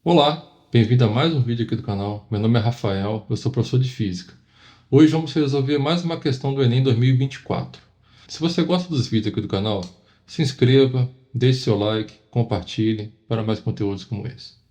Olá, bem-vindo a mais um vídeo aqui do canal. Meu nome é Rafael, eu sou professor de Física. Hoje vamos resolver mais uma questão do Enem 2024. Se você gosta dos vídeos aqui do canal, se inscreva, deixe seu like, compartilhe para mais conteúdos como esse.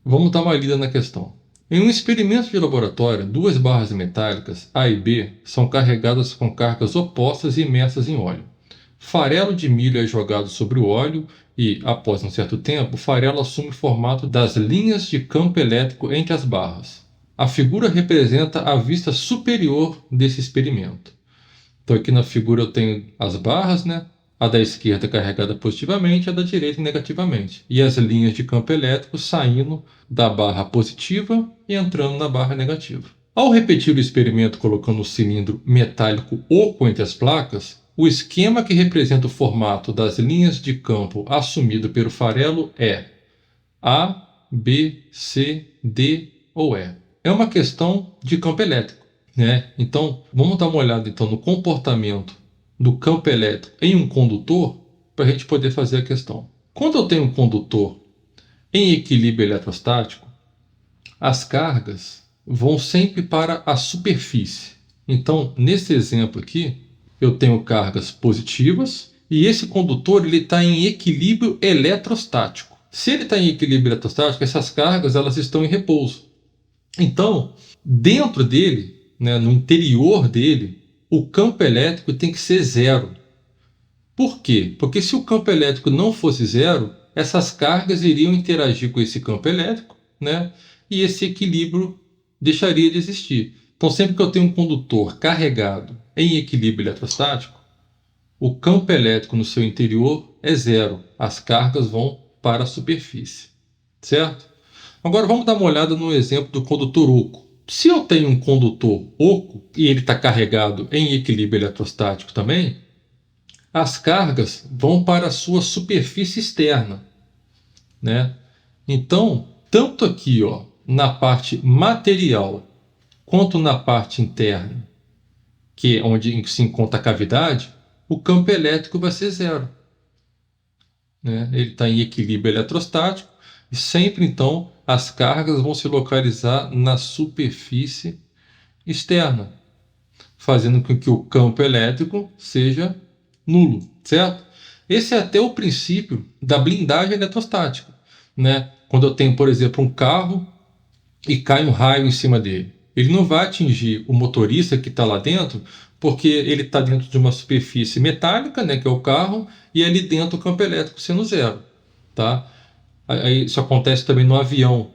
Vamos dar uma lida na questão. Em um experimento de laboratório, duas barras metálicas, A e B, são carregadas com cargas opostas e imersas em óleo. Farelo de milho é jogado sobre o óleo e, após um certo tempo, o farelo assume o formato das linhas de campo elétrico entre as barras. A figura representa a vista superior desse experimento. Então aqui na figura eu tenho as barras, né? A da esquerda carregada positivamente, a da direita negativamente. E as linhas de campo elétrico saindo da barra positiva e entrando na barra negativa. Ao repetir o experimento colocando o cilindro metálico oco entre as placas, o esquema que representa o formato das linhas de campo assumido pelo farelo é A, B, C, D ou E. É uma questão de campo elétrico, né? Então, vamos dar uma olhada então, no comportamento do campo elétrico em um condutor para a gente poder fazer a questão. Quando eu tenho um condutor em equilíbrio eletrostático, as cargas vão sempre para a superfície. Então, nesse exemplo aqui, eu tenho cargas positivas e esse condutor está em equilíbrio eletrostático. Se ele está em equilíbrio eletrostático, essas cargas elas estão em repouso. Então, dentro dele, né, no interior dele, o campo elétrico tem que ser zero. Por quê? Porque se o campo elétrico não fosse zero, essas cargas iriam interagir com esse campo elétrico, né, e esse equilíbrio deixaria de existir. Então, sempre que eu tenho um condutor carregado em equilíbrio eletrostático, o campo elétrico no seu interior é zero. As cargas vão para a superfície, certo? Agora vamos dar uma olhada no exemplo do condutor oco. Se eu tenho um condutor oco e ele está carregado em equilíbrio eletrostático também, as cargas vão para a sua superfície externa, né? Então, tanto aqui, ó, na parte material, quanto na parte interna, que é onde se encontra a cavidade, o campo elétrico vai ser zero, né? Ele está em equilíbrio eletrostático e sempre, então, as cargas vão se localizar na superfície externa, fazendo com que o campo elétrico seja nulo, certo? Esse é até o princípio da blindagem eletrostática, né? Quando eu tenho, por exemplo, um carro e cai um raio em cima dele, ele não vai atingir o motorista que está lá dentro, porque ele está dentro de uma superfície metálica, né, que é o carro, e ali dentro o campo elétrico sendo zero, tá? Aí isso acontece também no avião.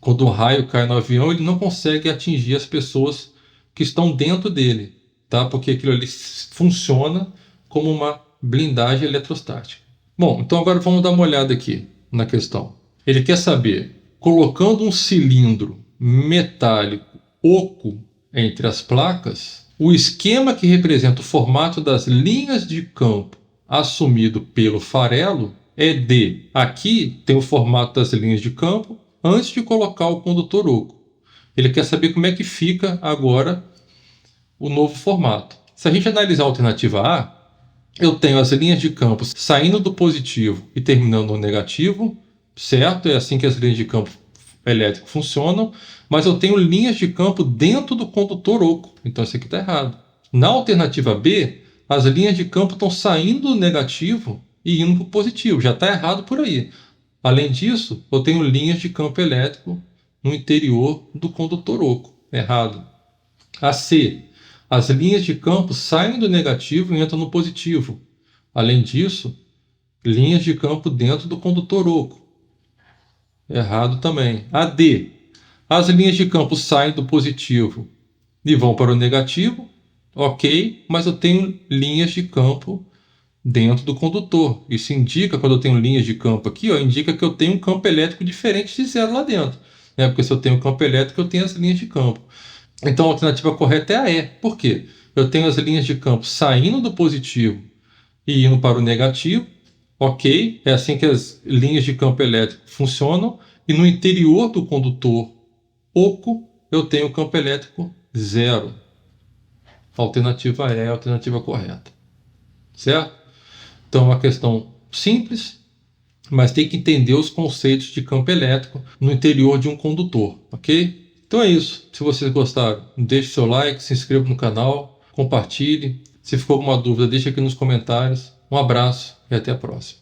Quando um raio cai no avião, ele não consegue atingir as pessoas que estão dentro dele, tá? Porque aquilo ali funciona como uma blindagem eletrostática. Bom, então agora vamos dar uma olhada aqui na questão. Ele quer saber, colocando um cilindro metálico oco entre as placas, o esquema que representa o formato das linhas de campo assumido pelo farelo é de, aqui tem o formato das linhas de campo antes de colocar o condutor oco. Ele quer saber como é que fica agora o novo formato. Se a gente analisar a alternativa A, eu tenho as linhas de campo saindo do positivo e terminando no negativo, certo? É assim que as linhas de campo elétrico funcionam, mas eu tenho linhas de campo dentro do condutor oco, então isso aqui está errado. Na alternativa B, as linhas de campo estão saindo do negativo e indo para o positivo, já está errado por aí. Além disso, eu tenho linhas de campo elétrico no interior do condutor oco, errado. A C, as linhas de campo saem do negativo e entram no positivo. Além disso, linhas de campo dentro do condutor oco, errado também. A D, as linhas de campo saem do positivo e vão para o negativo, ok, mas eu tenho linhas de campo dentro do condutor. Isso indica, quando eu tenho linhas de campo aqui, ó, indica que eu tenho um campo elétrico diferente de zero lá dentro, né? Porque se eu tenho campo elétrico, eu tenho as linhas de campo. Então a alternativa correta é a E. Por quê? Eu tenho as linhas de campo saindo do positivo e indo para o negativo, Ok, é assim que as linhas de campo elétrico funcionam. E no interior do condutor oco, eu tenho campo elétrico zero. A alternativa é a alternativa correta. Certo? Então é uma questão simples, mas tem que entender os conceitos de campo elétrico no interior de um condutor, ok? Então é isso. Se vocês gostaram, deixe seu like, se inscreva no canal, compartilhe. Se ficou alguma dúvida, deixe aqui nos comentários. Um abraço e até a próxima.